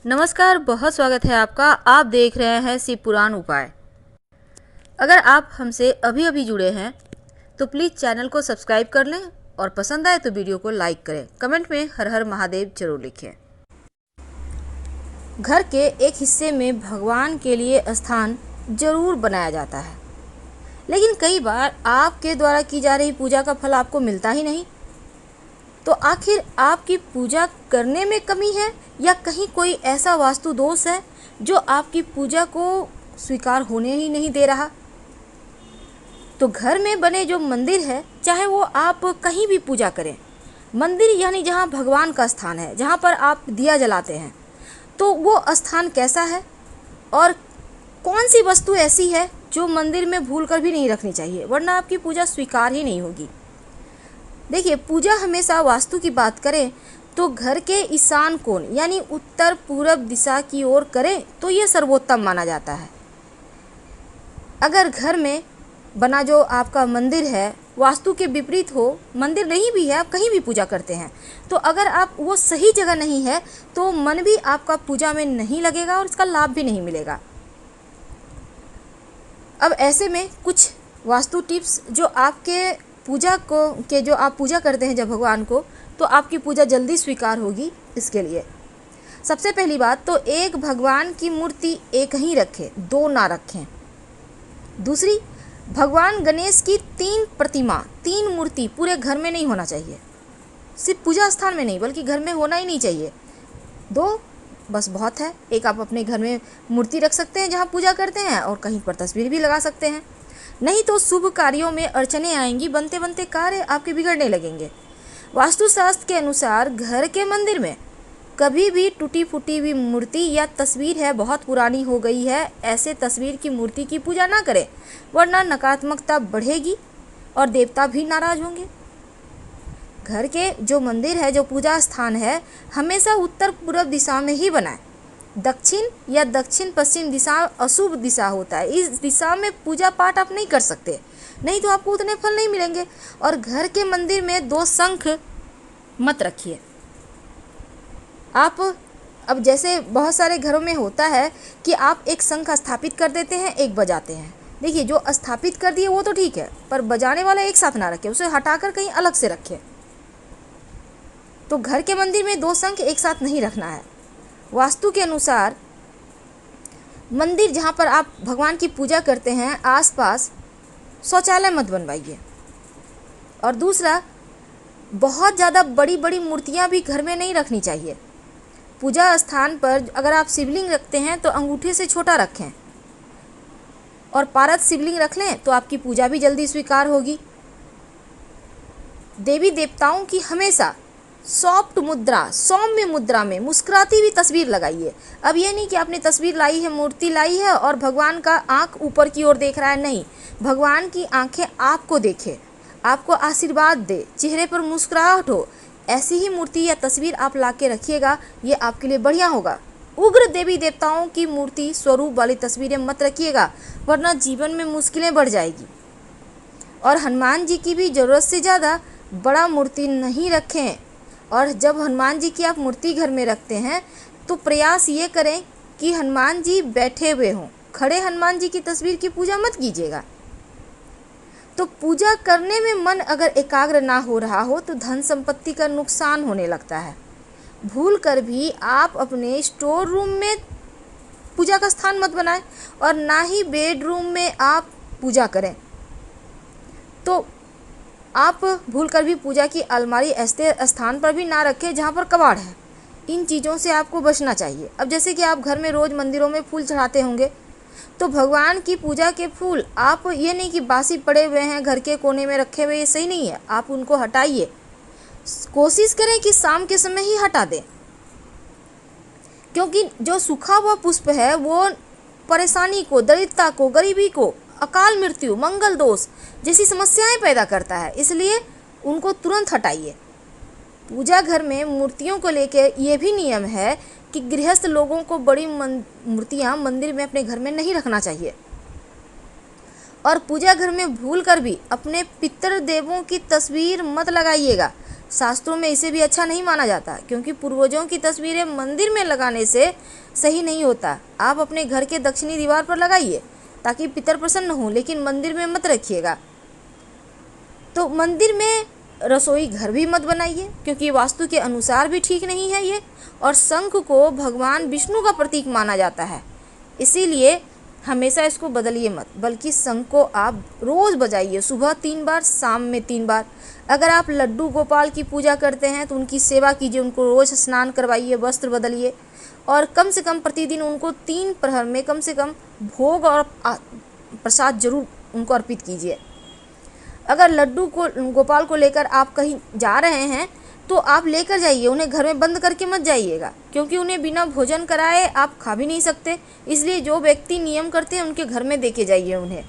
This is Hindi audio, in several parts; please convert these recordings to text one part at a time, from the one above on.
नमस्कार, बहुत स्वागत है आपका। आप देख रहे हैं शिव पुराण उपाय। अगर आप हमसे अभी अभी जुड़े हैं तो प्लीज़ चैनल को सब्सक्राइब कर लें और पसंद आए तो वीडियो को लाइक करें। कमेंट में हर हर महादेव जरूर लिखें। घर के एक हिस्से में भगवान के लिए स्थान जरूर बनाया जाता है, लेकिन कई बार आपके द्वारा की जा रही पूजा का फल आपको मिलता ही नहीं। तो आखिर आपकी पूजा करने में कमी है या कहीं कोई ऐसा वास्तु दोष है जो आपकी पूजा को स्वीकार होने ही नहीं दे रहा। तो घर में बने जो मंदिर है, चाहे वो आप कहीं भी पूजा करें, मंदिर यानी जहाँ भगवान का स्थान है, जहाँ पर आप दिया जलाते हैं, तो वो स्थान कैसा है और कौन सी वस्तु ऐसी है जो मंदिर में भूल कर भी नहीं रखनी चाहिए, वरना आपकी पूजा स्वीकार ही नहीं होगी। देखिए, पूजा हमेशा वास्तु की बात करें तो घर के ईशान कोण यानी उत्तर पूरब दिशा की ओर करें तो यह सर्वोत्तम माना जाता है। अगर घर में बना जो आपका मंदिर है वास्तु के विपरीत हो, मंदिर नहीं भी है, आप कहीं भी पूजा करते हैं, तो अगर आप वो सही जगह नहीं है तो मन भी आपका पूजा में नहीं लगेगा और इसका लाभ भी नहीं मिलेगा। अब ऐसे में कुछ वास्तु टिप्स जो आपके पूजा को जो आप पूजा करते हैं जब भगवान को, तो आपकी पूजा जल्दी स्वीकार होगी। इसके लिए सबसे पहली बात तो एक भगवान की मूर्ति एक ही रखें, दो ना रखें। दूसरी, भगवान गणेश की 3 मूर्ति पूरे घर में नहीं होना चाहिए, सिर्फ पूजा स्थान में नहीं बल्कि घर में होना ही नहीं चाहिए। 2 बस बहुत है। एक आप अपने घर में मूर्ति रख सकते हैं जहाँ पूजा करते हैं और कहीं पर तस्वीर भी लगा सकते हैं। नहीं तो शुभ कार्यों में अड़चने आएंगी, बनते बनते कार्य आपके बिगड़ने लगेंगे। वास्तुशास्त्र के अनुसार घर के मंदिर में कभी भी टूटी फूटी हुई मूर्ति या तस्वीर है, बहुत पुरानी हो गई है, ऐसे तस्वीर की मूर्ति की पूजा ना करें, वरना नकारात्मकता बढ़ेगी और देवता भी नाराज होंगे। घर के जो मंदिर है, जो पूजा स्थान है, हमेशा उत्तर पूर्व दिशा में ही बनाएं। दक्षिण या दक्षिण पश्चिम दिशा अशुभ दिशा होता है, इस दिशा में पूजा पाठ आप नहीं कर सकते, नहीं तो आपको उतने फल नहीं मिलेंगे। और घर के मंदिर में 2 शंख मत रखिए आप। अब जैसे बहुत सारे घरों में होता है कि आप एक शंख स्थापित कर देते हैं, एक बजाते हैं। देखिए, जो स्थापित कर दिए वो तो ठीक है, पर बजाने वाला एक साथ ना रखें, उसे हटाकर कहीं अलग से रखें। तो घर के मंदिर में 2 शंख एक साथ नहीं रखना है। वास्तु के अनुसार मंदिर जहाँ पर आप भगवान की पूजा करते हैं आसपास शौचालय मत बनवाइए। और दूसरा, बहुत ज़्यादा बड़ी बड़ी मूर्तियाँ भी घर में नहीं रखनी चाहिए। पूजा स्थान पर अगर आप शिवलिंग रखते हैं तो अंगूठे से छोटा रखें और पारद शिवलिंग रख लें तो आपकी पूजा भी जल्दी स्वीकार होगी। देवी देवताओं की हमेशा सॉफ्ट मुद्रा, सौम्य मुद्रा में मुस्कुराती हुई तस्वीर लगाइए। अब ये नहीं कि आपने तस्वीर लाई है, मूर्ति लाई है और भगवान का आंख ऊपर की ओर देख रहा है, नहीं, भगवान की आंखें आपको देखे, आपको आशीर्वाद दे, चेहरे पर मुस्कुराहट हो, ऐसी ही मूर्ति या तस्वीर आप ला के रखिएगा, ये आपके लिए बढ़िया होगा। उग्र देवी देवताओं की मूर्ति स्वरूप वाली तस्वीरें मत रखिएगा, वरना जीवन में मुश्किलें बढ़ जाएगी। और हनुमान जी की भी ज़रूरत से ज़्यादा बड़ा मूर्ति नहीं रखें। और जब हनुमान जी की आप मूर्ति घर में रखते हैं तो प्रयास ये करें कि हनुमान जी बैठे हुए हों, खड़े हनुमान जी की तस्वीर की पूजा मत कीजिएगा। तो पूजा करने में मन अगर एकाग्र ना हो रहा हो तो धन संपत्ति का नुकसान होने लगता है। भूल कर भी आप अपने स्टोर रूम में पूजा का स्थान मत बनाएं और ना ही बेडरूम में आप पूजा करें। तो आप भूल कर भी पूजा की अलमारी ऐसे स्थान पर भी ना रखें जहाँ पर कबाड़ है। इन चीज़ों से आपको बचना चाहिए। अब जैसे कि आप घर में रोज़ मंदिरों में फूल चढ़ाते होंगे, तो भगवान की पूजा के फूल आप ये नहीं कि बासी पड़े हुए हैं घर के कोने में रखे हुए, ये सही नहीं है, आप उनको हटाइए। कोशिश करें कि शाम के समय ही हटा दें, क्योंकि जो सूखा हुआ पुष्प है वो परेशानी को, दरिद्रता को, गरीबी को, अकाल मृत्यु, मंगल दोष जैसी समस्याएं पैदा करता है, इसलिए उनको तुरंत हटाइए। पूजा घर में मूर्तियों को लेकर ये भी नियम है कि गृहस्थ लोगों को बड़ी मूर्तियां मंदिर में अपने घर में नहीं रखना चाहिए। और पूजा घर में भूल कर भी अपने पितृ देवों की तस्वीर मत लगाइएगा। शास्त्रों में इसे भी अच्छा नहीं माना जाता, क्योंकि पूर्वजों की तस्वीरें मंदिर में लगाने से सही नहीं होता। आप अपने घर के दक्षिणी दीवार पर लगाइए ताकि पितर प्रसन्न हो, लेकिन मंदिर में मत रखिएगा। तो मंदिर में रसोई घर भी मत बनाइए, क्योंकि वास्तु के अनुसार भी ठीक नहीं है ये। और शंख को भगवान विष्णु का प्रतीक माना जाता है, इसीलिए हमेशा इसको बदलिए मत, बल्कि शंख को आप रोज़ बजाइए, सुबह 3 बार, शाम में 3 बार। अगर आप लड्डू गोपाल की पूजा करते हैं तो उनकी सेवा कीजिए, उनको रोज़ स्नान करवाइए, वस्त्र बदलिए, और कम से कम प्रतिदिन उनको 3 प्रहर में कम से कम भोग और प्रसाद जरूर उनको अर्पित कीजिए। अगर लड्डू को गोपाल को लेकर आप कहीं जा रहे हैं तो आप लेकर जाइए, उन्हें घर में बंद करके मत जाइएगा, क्योंकि उन्हें बिना भोजन कराए आप खा भी नहीं सकते। इसलिए जो व्यक्ति नियम करते हैं उनके घर में देके जाइए उन्हें।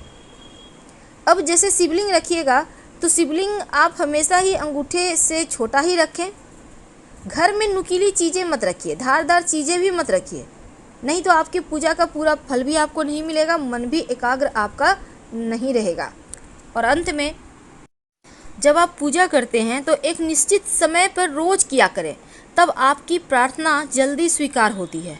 अब जैसे शिवलिंग रखिएगा तो शिवलिंग आप हमेशा ही अंगूठे से छोटा ही रखें। घर में नुकीली चीज़ें मत रखिए, धारदार चीज़ें भी मत रखिए, नहीं तो आपकी पूजा का पूरा फल भी आपको नहीं मिलेगा, मन भी एकाग्र आपका नहीं रहेगा। और अंत में जब आप पूजा करते हैं तो एक निश्चित समय पर रोज किया करें, तब आपकी प्रार्थना जल्दी स्वीकार होती है।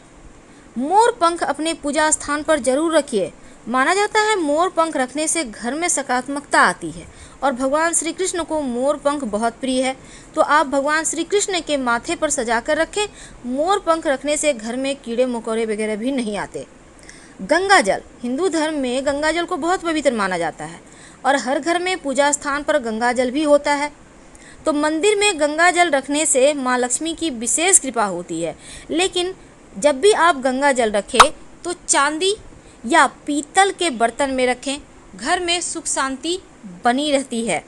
मोर पंख अपने पूजा स्थान पर जरूर रखिए। माना जाता है मोर पंख रखने से घर में सकारात्मकता आती है, और भगवान श्री कृष्ण को मोर पंख बहुत प्रिय है, तो आप भगवान श्री कृष्ण के माथे पर सजा कर रखें। मोर पंख रखने से घर में कीड़े मकोड़े वगैरह भी नहीं आते। गंगा जल, हिंदू धर्म में गंगा जल को बहुत पवित्र माना जाता है, और हर घर में पूजा स्थान पर गंगा जल भी होता है। तो मंदिर में गंगा जल रखने से माँ लक्ष्मी की विशेष कृपा होती है। लेकिन जब भी आप गंगा जल रखें तो चांदी या पीतल के बर्तन में रखें, घर में सुख शांति बनी रहती है।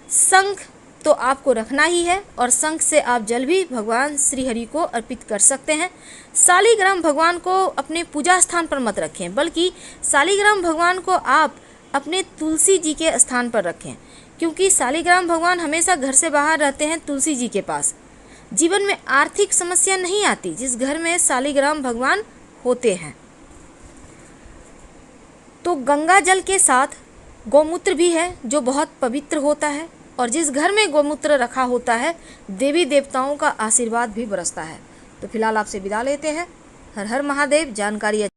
शंख तो आपको रखना ही है, और शंख से आप जल भी भगवान श्री हरि को अर्पित कर सकते हैं। शालिग्राम भगवान को अपने पूजा स्थान पर मत रखें, बल्कि शालिग्राम भगवान को आप अपने तुलसी जी के स्थान पर रखें, क्योंकि शालिग्राम भगवान हमेशा घर से बाहर रहते हैं तुलसी जी के पास। जीवन में आर्थिक समस्या नहीं आती जिस घर में शालिग्राम भगवान होते हैं। तो गंगा जल के साथ गौमूत्र भी है जो बहुत पवित्र होता है, और जिस घर में गौमूत्र रखा होता है देवी देवताओं का आशीर्वाद भी बरसता है। तो फिलहाल आपसे विदा लेते हैं। हर हर महादेव। जानकारी